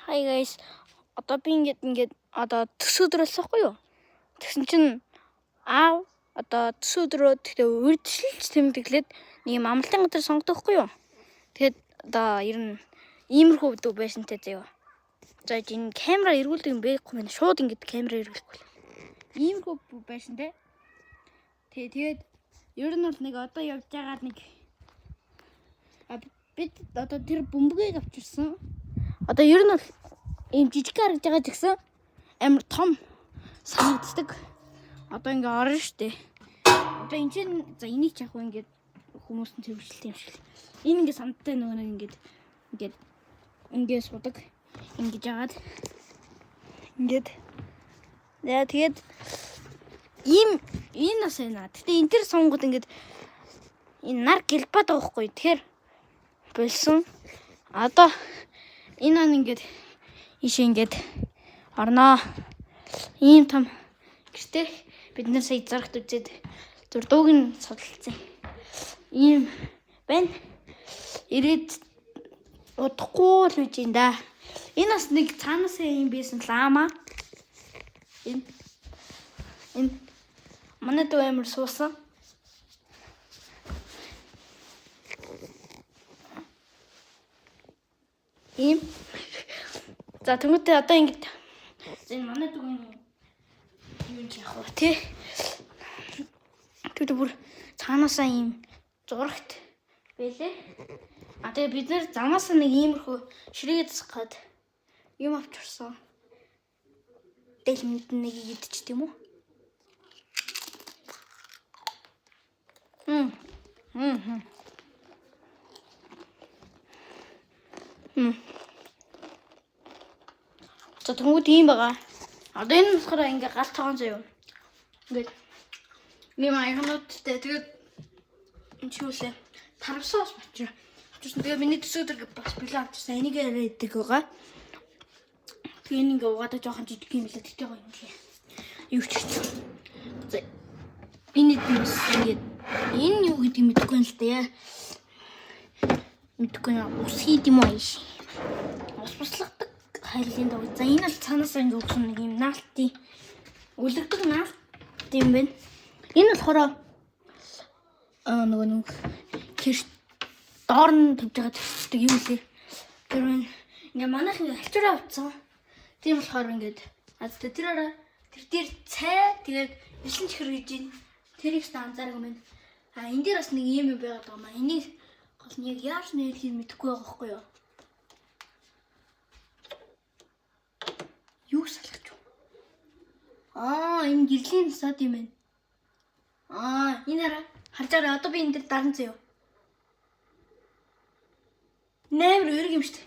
Hi guys. Одоо би ингээд одоо төсөөдрөлсөхгүй юу? Тэгсэн чинь аав одоо төсөөдрөө тэгтээ үрдшилж тэмдэглээд нэг юм амралтын газар сонгодохгүй юу? Тэгэхэд одоо ер нь иймэрхүү дүү байшинтай заяа. За энэ камера эргүүлдэг юм байхгүй мэн шууд ингээд камера эргүүлэхгүй. Иймэрхүү байшинтай. Тэгээд ер нь бол нэг одоо явж байгаа нэг бид одоо тэр бөмбөгийг авчирсан. Одоо ер нь бол ийм жижиг харагдж байгаа ч гэсэн амар том санагддаг. Одоо ингээ орно штэ. Одоо энэ чинь за энийг ч яг ингээд хүмүүс нь төвчлээ юм шиг. Энэ ингээ сандтай нөгөө ингээд судаг. Ингэж яагаад ингээд яа тэгээд энэ нас байна. Гэтэ энэ төр сонгод ингээд энэ нар гэлбаад байгаа хгүй. Тэгэхээр болсон. Одоо энэ ан ингээд ишээ ингээд орноо. Ийм том гэртээ бид нар сая зарагт үзээд зурдууг нь судалсан. Ийм байна. Ирээд удахгүй л үж юм да. Энэ бас нэг цаанаасаа юм байсан лаама. Энэ манай дүү амар суусан. Ийм за тэгмээ одоо ингэж энэ манай дүүгийн юу ч яах вэ те. Тэгтээ бүр цаанаасаа ийм зурагт байлээ. Тэгээ бид нэр замаас нэг иймэрхүү ширээгээ засгаад юм авчирсан. Дэлмэнд нэг идэж тийм үү? За тэгмүүд ийм байгаа. Одоо энэ болохоор ингээ гал тоон заяа. Ингээд ийм аягнуудтай тэгээд энэ чиглэлээ тарвсаас бачаа. Тэгээ миний төсөөдөр бас билээ авчихсан. Энийг яриад байгаа. Тэгээ ингээ угаадаа жоохон жижиг юм лээ. Тэгтээ гоё юм лээ. Юу ч гэж. За энэ дээс ингээ энэ юу гэдэг мэдэхгүй юм л дээ. Мэдэхгүй ус хийд юм аа иш. Ус буслагдаг хайлын даа. За энэ л цаанаас ингээ өгсөн нэг юм наалтын үлддэг наалт юм байна. Энэ болохоор нөгөө нэг кэрт доор нь тавьж байгаа төсөлтөг юм лээ. Тэр ингээ манайх ингээ алчураа авцсан. Тийм болохоор ингээд тэр дээр цай тэгээд элсэн чихэр гэж байна. Тэрийг ч анзаарах юм байна. Энэ дээр бас нэг юм байгаад байгаа маа. Энийг гол нь яг яаж нэрхийг мэдэхгүй байгаа байхгүй юу? Юу салгаж вэ? Энэ гэрлийн насаад юм байна. Энэ харж байгаа одоо би энэ дээр даран заяа. Нээр өрг юм шүү дээ.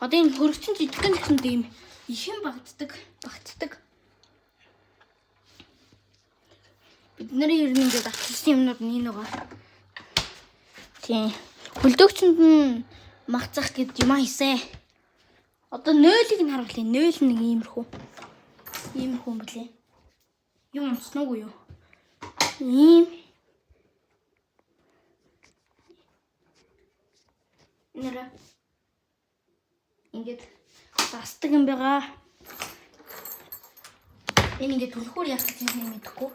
Одоо энэ хөрөгчин жижигхэн гэсэн юм ихэн багтдаг. Бидний ер нь ингээд авчирсан юмнууд нь энэ байгаа. Тийм. Хөлдөөгчөнд нь махцах гэдэг юм хийсэн. Одоо нойлыг нь харуулъя. Нойл нэг иймэрхүү юм блэ. Юм унтсноогүй юу? Ийм нэр ингээд застдаг юм байгаа. Энэ ингээд түлхүүр яах гэж юм мэдэхгүй.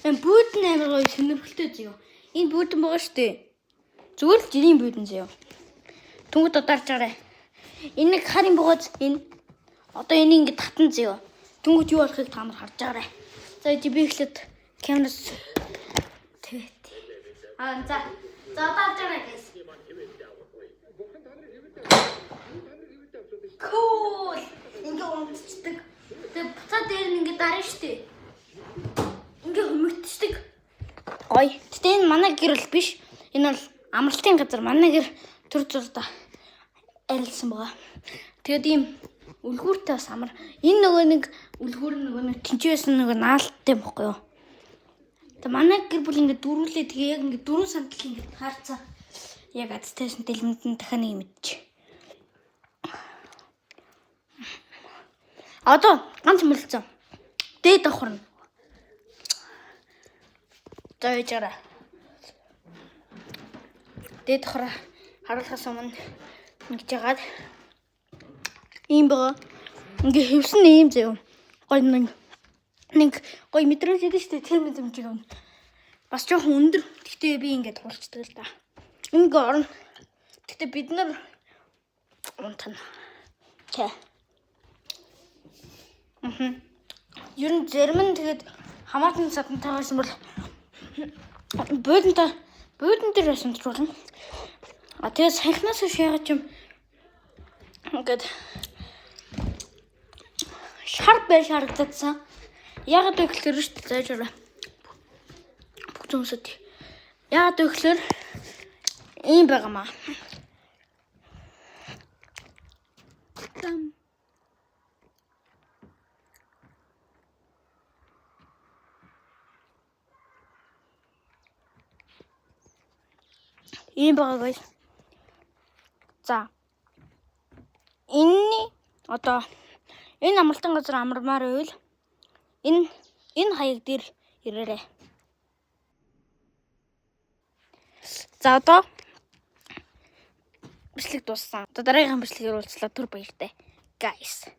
Энэ бүүдэн амар гоё сонирхолтой заяа. Энэ бүүдэн байгаа шүү дээ. Зүгээр л жирийн бүүдэн заяа. Түнгүүд ударч байгаарай. Энэ нэг харын богоц энэ одоо энийг ингээд татан заяа. Түнгүүд юу болохыг та нар харж байгаарай. За би эхлээд камераас тэгээд за одоо харж байгаарай guys. Cool. Ингээ унтчихдаг. Тэгээ буцаа дээр нь ингээ дарна штэ. Ингээ хөмөгдчихдэг. Гоё. Гэтэ энэ манай гэр бол биш. Энэ бол амралтын газар. Манай гэр төр зурда арилсан байгаа. Тэгээд ийм үлгүүртэй бас амар. Энэ нөгөө нэг үлгүүр нэг тэнцвэсэн нөгөө наалттай байхгүй юу? Тэгээ манай гэр бүл ингээ дөрүүлээ. Тэгээ яг ингээ дөрөв сандал ингээ хаарцаа. Яг адстайшн дэлмэнд нь дахиад нэг мэдчих. Одоо ганц мөлцөө. Дээд давхарна. За яжаараа. Дээд давхараа харуулахаас өмнө ингэж яагаад Ийм байгаа. Ингээ хөвсөн ийм заяа. Гой нэг гой мэдрэмж өгдөө штэ тэр мэдрэмжийг өгнө. Бас жоохон өндөр. Гэхдээ би ингээд тулчдаг л да. Ингээ орно. Гэхдээ бид нар унтана. Тэ. Ер нь зарим нь тэгээд хамаатан садантай байсан бол буудан дээр байсан ч болно. Тэгээд салхинаас шаагаад юм ингээд шар байж харагдсан. Ягаад вэ гэхээр шүү дээ заажаараа. Бүх зүйлсэд. Ягаад вэ гэхээр ийм байгаамаа. Ийм байгаа guys. За. Энэ амралтын газар амармаар байвал энэ хаяг дээр ирээрэй. За одоо бичлэг дууссан. Одоо дараагийн бичлэгээр уулзлаа. Түр баяртай. Guys.